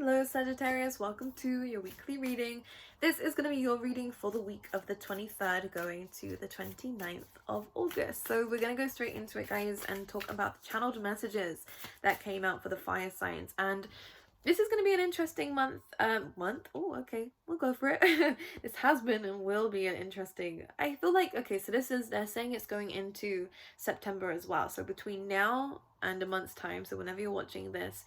Hello Sagittarius, welcome to your weekly reading. This is going to be your reading for the week of the 23rd going to the 29th of August. So we're going to go straight into it, guys, and talk about the channeled messages that came out for the fire signs. And this is going to be an interesting month. Oh, okay, we'll go for it. This has been and will be an interesting. I feel like, okay, so they're saying it's going into September as well. So between now and a month's time, so whenever you're watching this,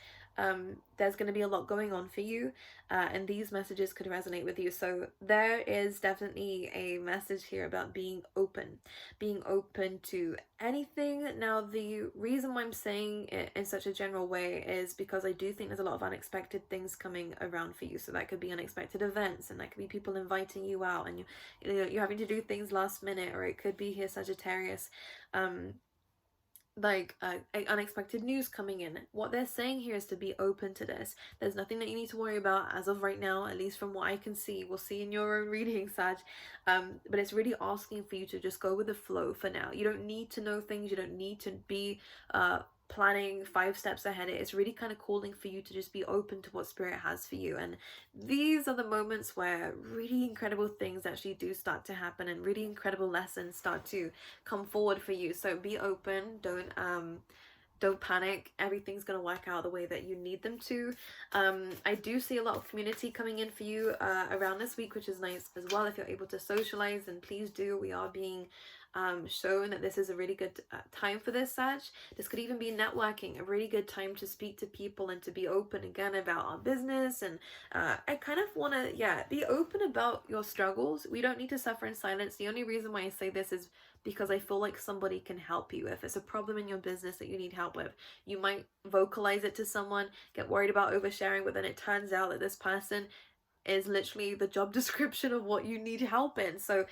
there's going to be a lot going on for you, and these messages could resonate with you. So there is definitely a message here about being open to anything. Now, the reason why I'm saying it in such a general way is because I do think there's a lot of unexpected things coming around for you. So that could be unexpected events, and that could be people inviting you out, and you're having to do things last minute, or it could be here, Sagittarius, unexpected news coming in. What they're saying here is to be open to this. There's nothing that you need to worry about as of right now, at least from what I can see. We'll see in your own reading, Sag. But it's really asking for you to just go with the flow for now. You don't need to know things. You don't need to be planning 5 steps ahead. It's really kind of calling for you to just be open to what spirit has for you. And these are the moments where really incredible things actually do start to happen, and really incredible lessons start to come forward for you. So be open. Don't panic. Everything's going to work out the way that you need them to. I do see a lot of community coming in for you around this week, which is nice as well. If you're able to socialize, then please do. We are being shown that this is a really good time for this, Sag. This could even be networking, a really good time to speak to people and to be open again about our business. And I kind of want to, be open about your struggles. We don't need to suffer in silence. The only reason why I say this is because I feel like somebody can help you. If it's a problem in your business that you need help with, you might vocalize it to someone, get worried about oversharing, but then it turns out that this person is literally the job description of what you need help in. So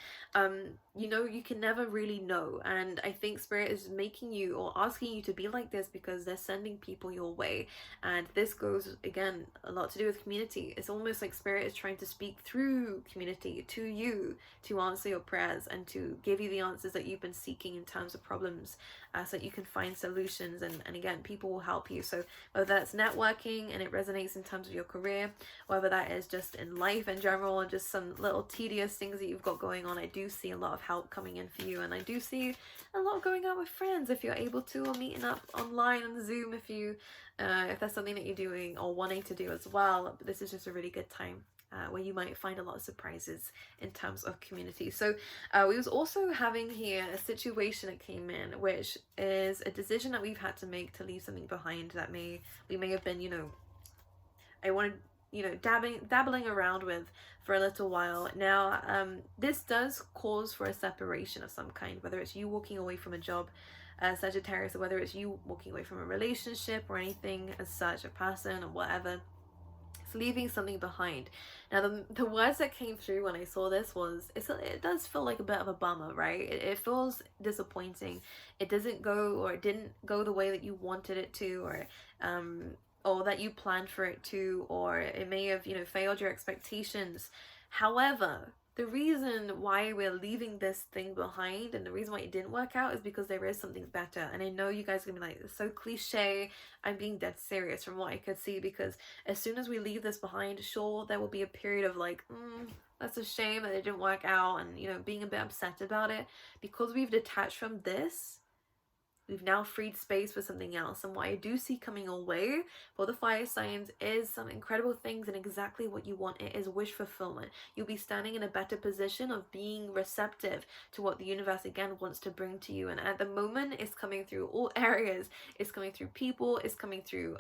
you can never really know, and I think spirit is making you or asking you to be like this because they're sending people your way. And this goes again a lot to do with community. It's almost like spirit is trying to speak through community to you to answer your prayers and to give you the answers that you've been seeking in terms of problems, so that you can find solutions. And again, people will help you. So whether that's networking and it resonates in terms of your career, whether that is just in life in general and just some little tedious things that you've got going on, I do see a lot of help coming in for you. And I do see a lot going out with friends if you're able to, or meeting up online on Zoom if that's something that you're doing or wanting to do as well. But this is just a really good time where you might find a lot of surprises in terms of community. So we was also having here a situation that came in, which is a decision that we've had to make to leave something behind that we may have been, I wanted, dabbling around with for a little while now. This does cause for a separation of some kind, whether it's you walking away from a job, Sagittarius, or whether it's you walking away from a relationship or anything as such, a person or whatever. It's leaving something behind. Now, the words that came through when I saw this was, it does feel like a bit of a bummer, right? It feels disappointing. It didn't go the way that you wanted it to, or that you planned for it to, or it may have, failed your expectations. However, the reason why we're leaving this thing behind and the reason why it didn't work out is because there is something better. And I know you guys are gonna be like, it's so cliche. I'm being dead serious from what I could see, because as soon as we leave this behind, sure, there will be a period of like, that's a shame that it didn't work out, and being a bit upset about it. Because we've detached from this, we've now freed space for something else. And what I do see coming your way for the fire signs is some incredible things and exactly what you want. It is wish fulfillment. You'll be standing in a better position of being receptive to what the universe again wants to bring to you. And at the moment, it's coming through all areas. It's coming through people. It's coming through,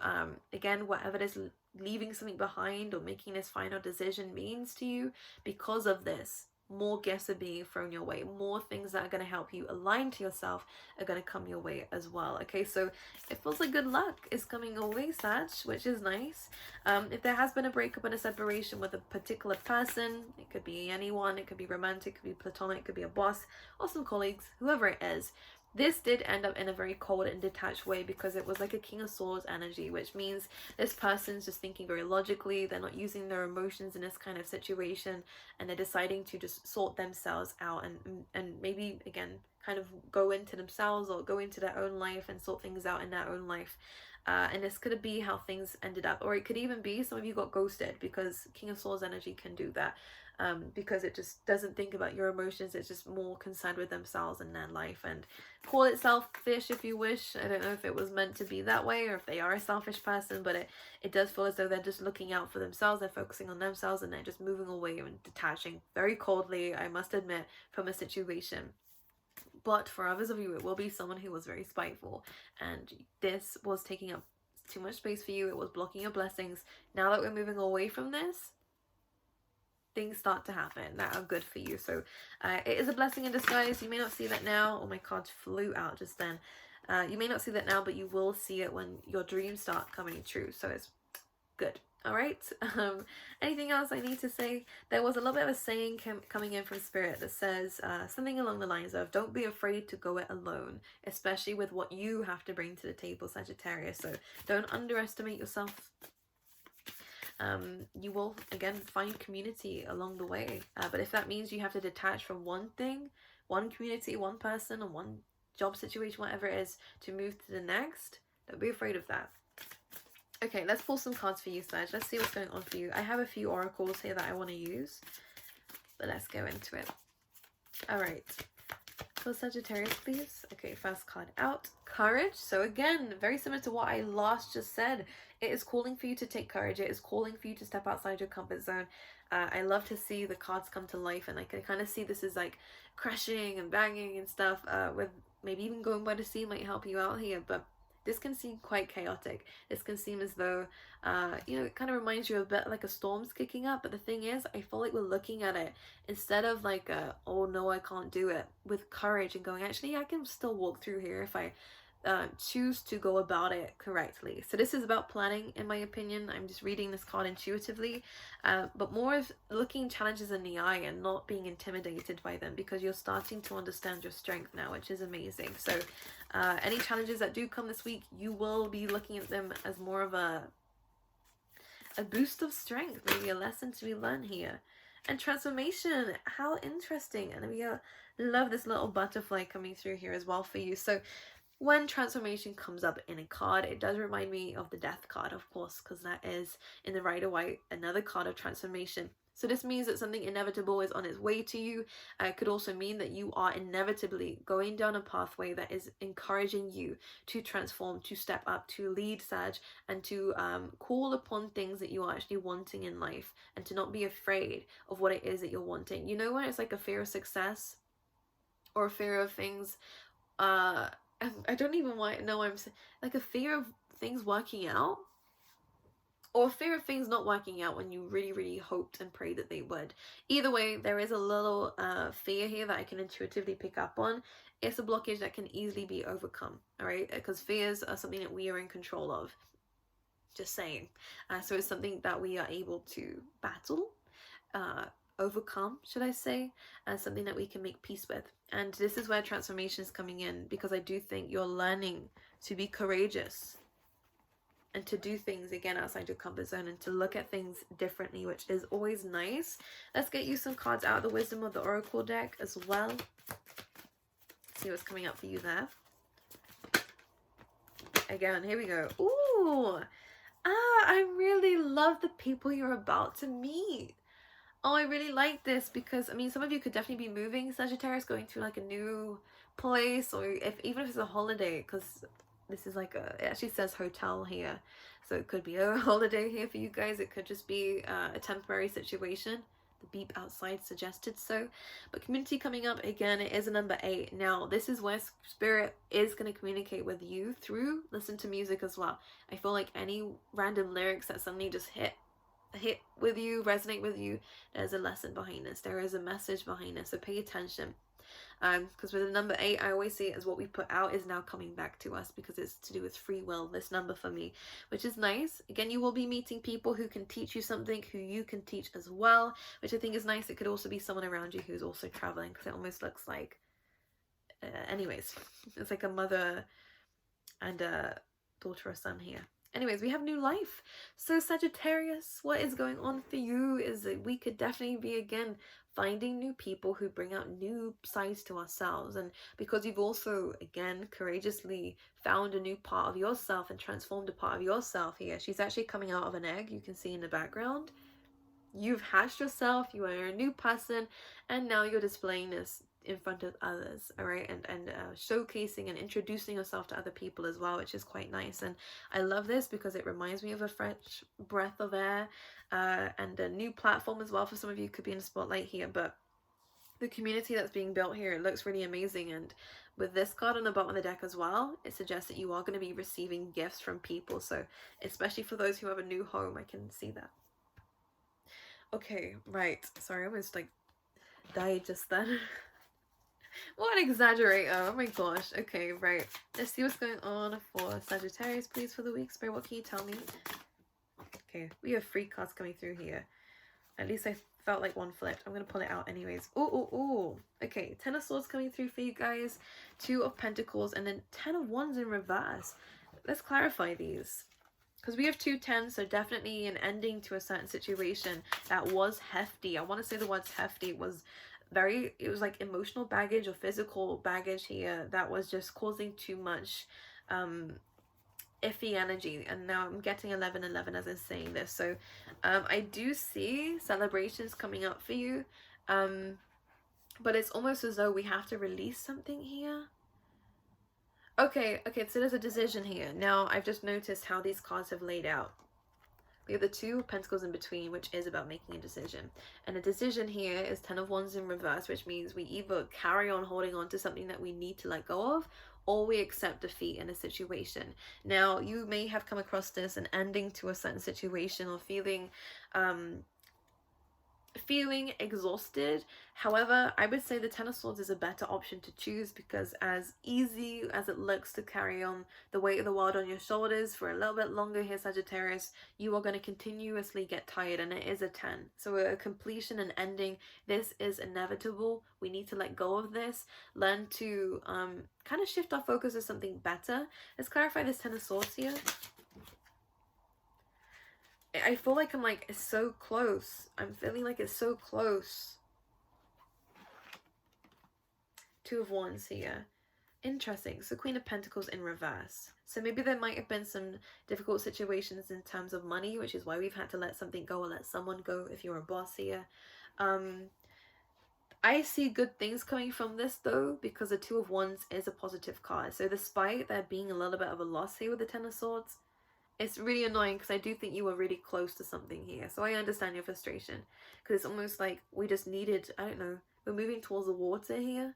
again, whatever it is, leaving something behind or making this final decision means to you. Because of this, more gifts are being thrown your way. More things that are going to help you align to yourself are going to come your way as well. Okay, so it feels like good luck is coming your way, Sag, which is nice. If there has been a breakup and a separation with a particular person, it could be anyone, it could be romantic, it could be platonic, it could be a boss or some colleagues, whoever it is. This did end up in a very cold and detached way, because it was like a King of Swords energy, which means this person's just thinking very logically. They're not using their emotions in this kind of situation, and they're deciding to just sort themselves out and maybe, again, kind of go into themselves or go into their own life and sort things out in their own life. And this could be how things ended up, or it could even be some of you got ghosted, because King of Swords energy can do that. Because it just doesn't think about your emotions. It's just more concerned with themselves and their life, and call it selfish if you wish. I don't know if it was meant to be that way or if they are a selfish person, but it does feel as though they're just looking out for themselves. They're focusing on themselves, and they're just moving away and detaching very coldly, I must admit, from a situation. But for others of you, it will be someone who was very spiteful, and this was taking up too much space for you. It was blocking your blessings. Now that we're moving away from this, things start to happen that are good for you. So it is a blessing in disguise. You may not see that now. Oh, my cards flew out just then. You may not see that now, but you will see it when your dreams start coming true. So it's good. All right. Anything else I need to say? There was a little bit of a saying coming in from Spirit that says something along the lines of, don't be afraid to go it alone, especially with what you have to bring to the table, Sagittarius. So don't underestimate yourself. You will again find community along the way, but if that means you have to detach from one thing, one community, one person, and one job situation, whatever it is, to move to the next, don't be afraid of that. Okay, let's pull some cards for you, Sag. Let's see what's going on for you. I have a few oracles here that I want to use, but let's go into it. All right, for Sagittarius, please. Okay, first card out, courage. So again, very similar to what I last just said. It is calling for you to take courage. It is calling for you to step outside your comfort zone. I love to see the cards come to life, and I can kind of see this is like crashing and banging and stuff. With maybe even going by the sea might help you out here, but this can seem quite chaotic. This can seem as though, it kind of reminds you a bit like a storm's kicking up. But the thing is, I feel like we're looking at it instead of like, oh no, I can't do it, with courage and going, actually, I can still walk through here if I choose to go about it correctly. So this is about planning, in my opinion. I'm just reading this card intuitively, but more of looking challenges in the eye and not being intimidated by them, because you're starting to understand your strength now, which is amazing. So any challenges that do come this week, you will be looking at them as more of a boost of strength, maybe a lesson to be learned here. And transformation, how interesting. And we love this little butterfly coming through here as well for you. So when transformation comes up in a card, it does remind me of the Death card, of course, because that is in the Rider-Waite another card of transformation. So this means that something inevitable is on its way to you. It could also mean that you are inevitably going down a pathway that is encouraging you to transform, to step up, to lead, Sag, and to call upon things that you are actually wanting in life, and to not be afraid of what it is that you're wanting. You know, when it's like a fear of success or a fear of things, I don't even know I'm like a fear of things working out, or a fear of things not working out when you really, really hoped and prayed that they would. Either way, there is a little fear here that I can intuitively pick up on. It's a blockage that can easily be overcome, all right? Because fears are something that we are in control of. Just saying. So it's something that we are able to battle, overcome, should I say, as something that we can make peace with. And this is where transformation is coming in, because I do think you're learning to be courageous and to do things again outside your comfort zone, and to look at things differently, which is always nice. Let's get you some cards out of the Wisdom of the Oracle deck as well. See what's coming up for you there. Again, here we go. Ooh, I really love the people you're about to meet. Oh, I really like this, because I mean, some of you could definitely be moving, Sagittarius, going to like a new place, or even if it's a holiday, because this is like it actually says hotel here, so it could be a holiday here for you guys. It could just be a temporary situation. The beep outside suggested so. But community coming up again, it is a number 8. Now this is where Spirit is going to communicate with you through listen to music as well. I feel like any random lyrics that suddenly just hit with you, resonate with you, there's a lesson behind this, there is a message behind this, so pay attention. Because with the number 8, I always see it as what we put out is now coming back to us, because it's to do with free will, this number for me, which is nice. Again, you will be meeting people who can teach you something, who you can teach as well, which I think is nice. It could also be someone around you who's also traveling, because it almost looks like anyways, it's like a mother and a daughter or son here. Anyways, we have new life. So Sagittarius, what is going on for you is that we could definitely be again finding new people who bring out new sides to ourselves. And because you've also, again, courageously found a new part of yourself and transformed a part of yourself here. She's actually coming out of an egg, you can see in the background. You've hatched yourself, you are a new person, and now you're displaying this in front of others, all right, and showcasing and introducing yourself to other people as well, which is quite nice. And I love this because it reminds me of a fresh breath of air, and a new platform as well. For some of you, could be in the spotlight here, but the community that's being built here, it looks really amazing. And with this card on the bottom of the deck as well, it suggests that you are going to be receiving gifts from people. So especially for those who have a new home, I can see that. Okay, right. Sorry, I almost like died just then. What an exaggerator. Oh my gosh. Okay, right. Let's see what's going on for Sagittarius, please, for the week. Spirit, what can you tell me? Okay, we have 3 cards coming through here. At least I felt like one flipped. I'm going to pull it out anyways. Oh. Okay, 10 of Swords coming through for you guys. 2 of Pentacles, and then 10 of Wands in reverse. Let's clarify these. Because we have 2 10s, so definitely an ending to a certain situation that was hefty. I want to say the words hefty. It was like emotional baggage or physical baggage here that was just causing too much iffy energy. And now I'm getting 11-11 as I'm saying this. So I do see celebrations coming up for you. But it's almost as though we have to release something here. Okay, so there's a decision here. Now, I've just noticed how these cards have laid out. We have the 2 of Pentacles in between, which is about making a decision. And the decision here is 10 of Wands in reverse, which means we either carry on holding on to something that we need to let go of, or we accept defeat in a situation. Now, you may have come across this, an ending to a certain situation, or feeling exhausted. However, I would say the 10 of Swords is a better option to choose, because as easy as it looks to carry on the weight of the world on your shoulders for a little bit longer here, Sagittarius, you are going to continuously get tired, and it is a 10. So a completion and ending, this is inevitable. We need to let go of this, learn to kind of shift our focus to something better. Let's clarify this 10 of Swords here. I feel like it's so close. I'm feeling like it's so close. 2 of Wands here. Interesting. So Queen of Pentacles in reverse. So maybe there might have been some difficult situations in terms of money, which is why we've had to let something go or let someone go if you're a boss here. I see good things coming from this though, because the 2 of Wands is a positive card. So despite there being a little bit of a loss here with the 10 of Swords, it's really annoying because I do think you were really close to something here. So I understand your frustration, because it's almost like we just needed, I don't know, we're moving towards the water here.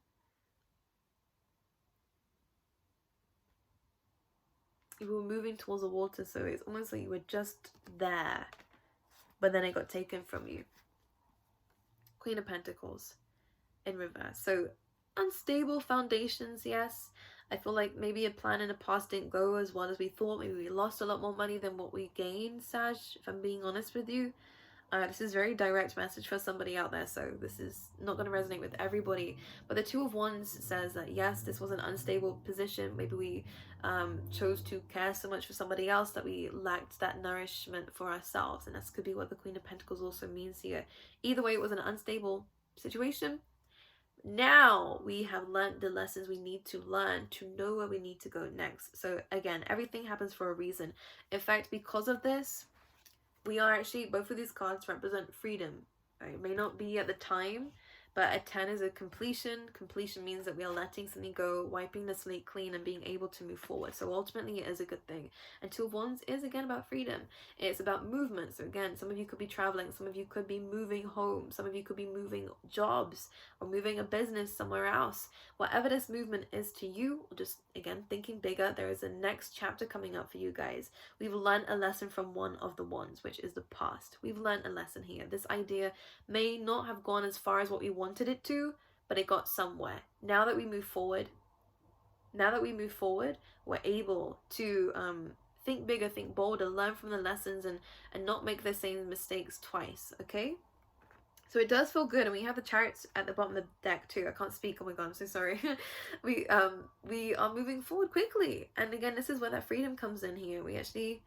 You were moving towards the water, so it's almost like you were just there, but then it got taken from you. Queen of Pentacles in reverse. So unstable foundations, yes. I feel like maybe a plan in the past didn't go as well as we thought. Maybe we lost a lot more money than what we gained, Sag, if I'm being honest with you. This is a very direct message for somebody out there, so this is not going to resonate with everybody. But the 2 of Wands says that, yes, this was an unstable position. Maybe we chose to care so much for somebody else that we lacked that nourishment for ourselves. And this could be what the Queen of Pentacles also means here. Either way, it was an unstable situation. Now we have learned the lessons we need to learn to know where we need to go next. So again, everything happens for a reason. In fact, because of this, we are actually, both of these cards represent freedom. Right? It may not be at the time, but a 10 is a completion. Completion means that we are letting something go, wiping the slate clean, and being able to move forward. So ultimately it is a good thing. And 2 of Wands is again about freedom. It's about movement. So again, some of you could be traveling, some of you could be moving home, some of you could be moving jobs or moving a business somewhere else. Whatever this movement is to you, or just again thinking bigger, there is a next chapter coming up for you guys. We've learned a lesson from 1 of the Wands, which is the past. We've learned a lesson here. This idea may not have gone as far as what we wanted it to, but it got somewhere. Now that we move forward, we're able to think bigger, think bolder, learn from the lessons, and not make the same mistakes twice. Okay, so it does feel good. And we have the chariots at the bottom of the deck too. I can't speak, oh my god, I'm so sorry. we are moving forward quickly, and again, this is where that freedom comes in here. We actually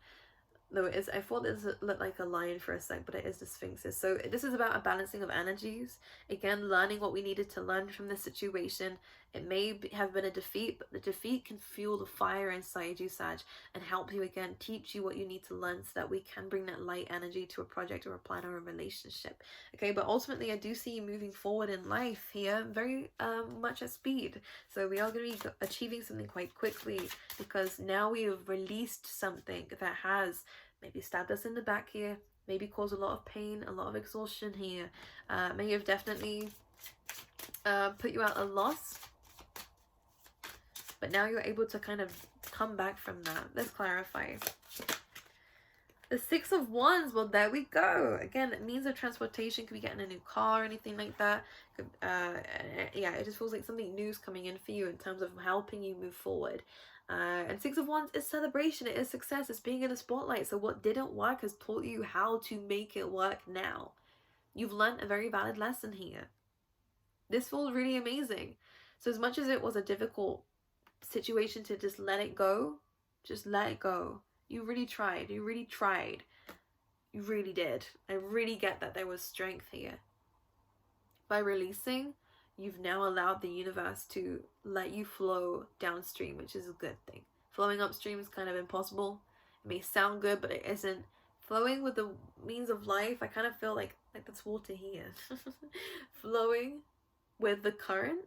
No, it is. I thought this looked like a lion for a sec, but it is the sphinxes. So this is about a balancing of energies. Again, learning what we needed to learn from the situation. It may have been a defeat, but the defeat can fuel the fire inside you, Sag, and help you again, teach you what you need to learn so that we can bring that light energy to a project or a plan or a relationship. Okay, but ultimately, I do see you moving forward in life here, very much at speed. So we are going to be achieving something quite quickly, because now we have released something that has maybe stabbed us in the back here, maybe caused a lot of pain, a lot of exhaustion here, may have definitely put you at a loss, but now you're able to kind of come back from that. Let's clarify. The Six of Wands, well, there we go. Again, it means of transportation. Could be getting a new car or anything like that. Yeah, it just feels like something new is coming in for you in terms of helping you move forward. And Six of Wands is celebration. It is success. It's being in the spotlight. So what didn't work has taught you how to make it work now. You've learned a very valid lesson here. This feels really amazing. So as much as it was a difficult situation to just let it go, just let it go. You really tried. You really tried. You really did. I really get that there was strength here. By releasing, you've now allowed the universe to let you flow downstream, which is a good thing. Flowing upstream is kind of impossible. It may sound good, but it isn't. Flowing with the means of life, I kind of feel like that's water here. Flowing with the current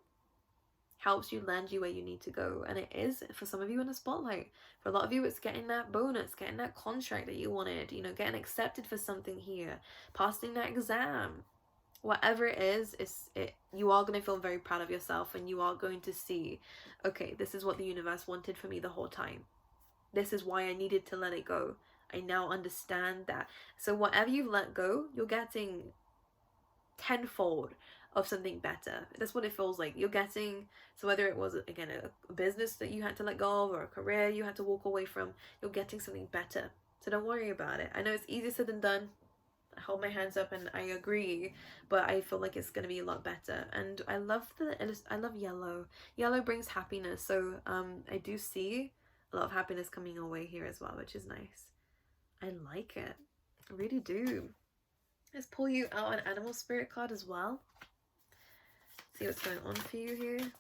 helps you land you where you need to go. And it is, for some of you, in the spotlight. For a lot of you, it's getting that bonus, getting that contract that you wanted, you know, getting accepted for something here, passing that exam. Whatever it is, you are going to feel very proud of yourself, and you are going to see, okay, this is what the universe wanted for me the whole time. This is why I needed to let it go. I now understand that. So whatever you've let go, you're getting tenfold of something better. That's what it feels like. You're getting, so whether it was, again, a business that you had to let go of, or a career you had to walk away from, you're getting something better. So don't worry about it. I know it's easier said than done. I hold my hands up and I agree, but I feel like it's going to be a lot better. And I love yellow. Yellow brings happiness. So I do see a lot of happiness coming your way here as well, which is nice. I like it. I really do. Let's pull you out an animal spirit card as well. See what's going on for you here.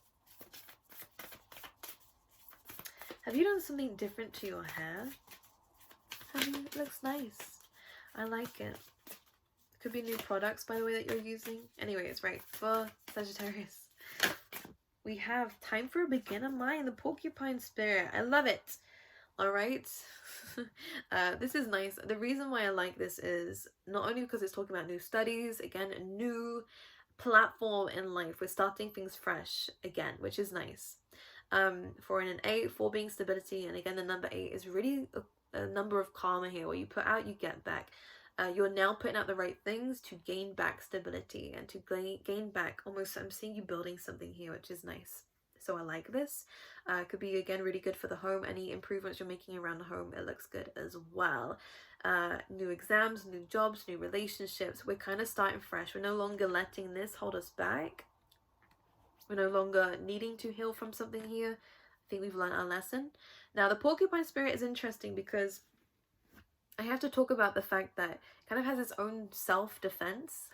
Have you done something different to your hair? It looks nice. I like it. Could be new products, by the way, that you're using. Anyways, right, for Sagittarius, we have time for a beginner mind, the porcupine spirit. I love it. All right. This is nice. The reason why I like this is not only because it's talking about new studies, again, a new platform in life. We're starting things fresh again, which is nice. 4 and an 8, 4 being stability, and again, the number 8 is really a number of karma here. What you put out, you get back. You're now putting out the right things to gain back stability and to gain back almost, I'm seeing you building something here, which is nice. So I like this. Could be, again, really good for the home. Any improvements you're making around the home, it looks good as well. New exams, new jobs, new relationships. We're kind of starting fresh. We're no longer letting this hold us back. We're no longer needing to heal from something here. I think we've learned our lesson. Now, the porcupine spirit is interesting because I have to talk about the fact that it kind of has its own self-defense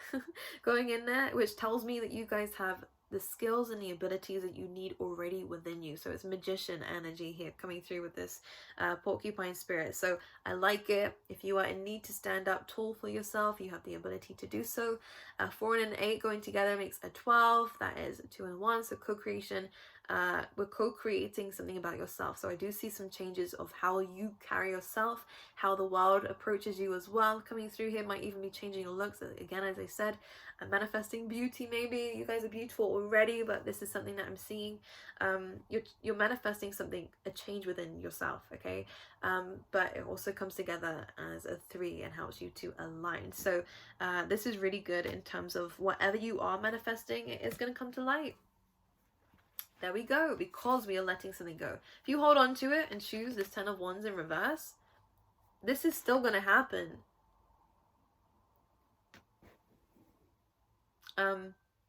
going in there, which tells me that you guys have the skills and the abilities that you need already within you. So it's magician energy here coming through with this porcupine spirit. So I like it. If you are in need to stand up tall for yourself, you have the ability to do so. 4 and an 8 going together makes a 12. That is 2 and 1. So co-creation. We're co-creating something about yourself. So I do see some changes of how you carry yourself, how the world approaches you as well coming through here. Might even be changing your looks. Again, as I said, manifesting beauty. Maybe you guys are beautiful already, but this is something that I'm seeing. You're manifesting something, a change within yourself, okay? But it also comes together as a 3 and helps you to align. So this is really good in terms of whatever you are manifesting, it is going to come to light. There we go, because we are letting something go. If you hold on to it and choose this 10 of Wands in reverse, this is still going to happen.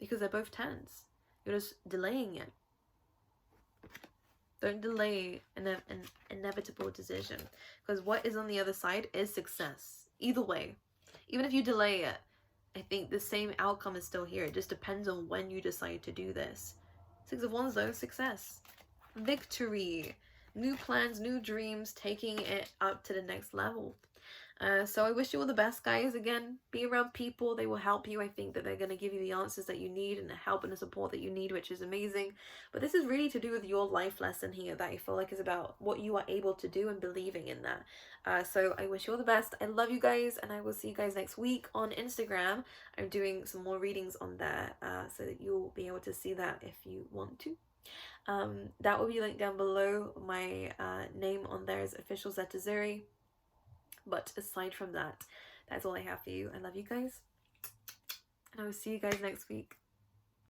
Because they're both 10s. You're just delaying it. Don't delay an inevitable decision, because what is on the other side is success. Either way, even if you delay it, I think the same outcome is still here. It just depends on when you decide to do this. Six of Wands though, success, victory, new plans, new dreams, taking it up to the next level. So I wish you all the best, guys. Again, be around people. They will help you. I think that they're going to give you the answers that you need and the help and the support that you need, which is amazing. But this is really to do with your life lesson here that I feel like is about what you are able to do and believing in that. So I wish you all the best. I love you guys, and I will see you guys next week on Instagram. I'm doing some more readings on there, so that you'll be able to see that if you want to. That will be linked down below. My name on there is Official Zetazuri. But aside from that, that's all I have for you. I love you guys, and I will see you guys next week.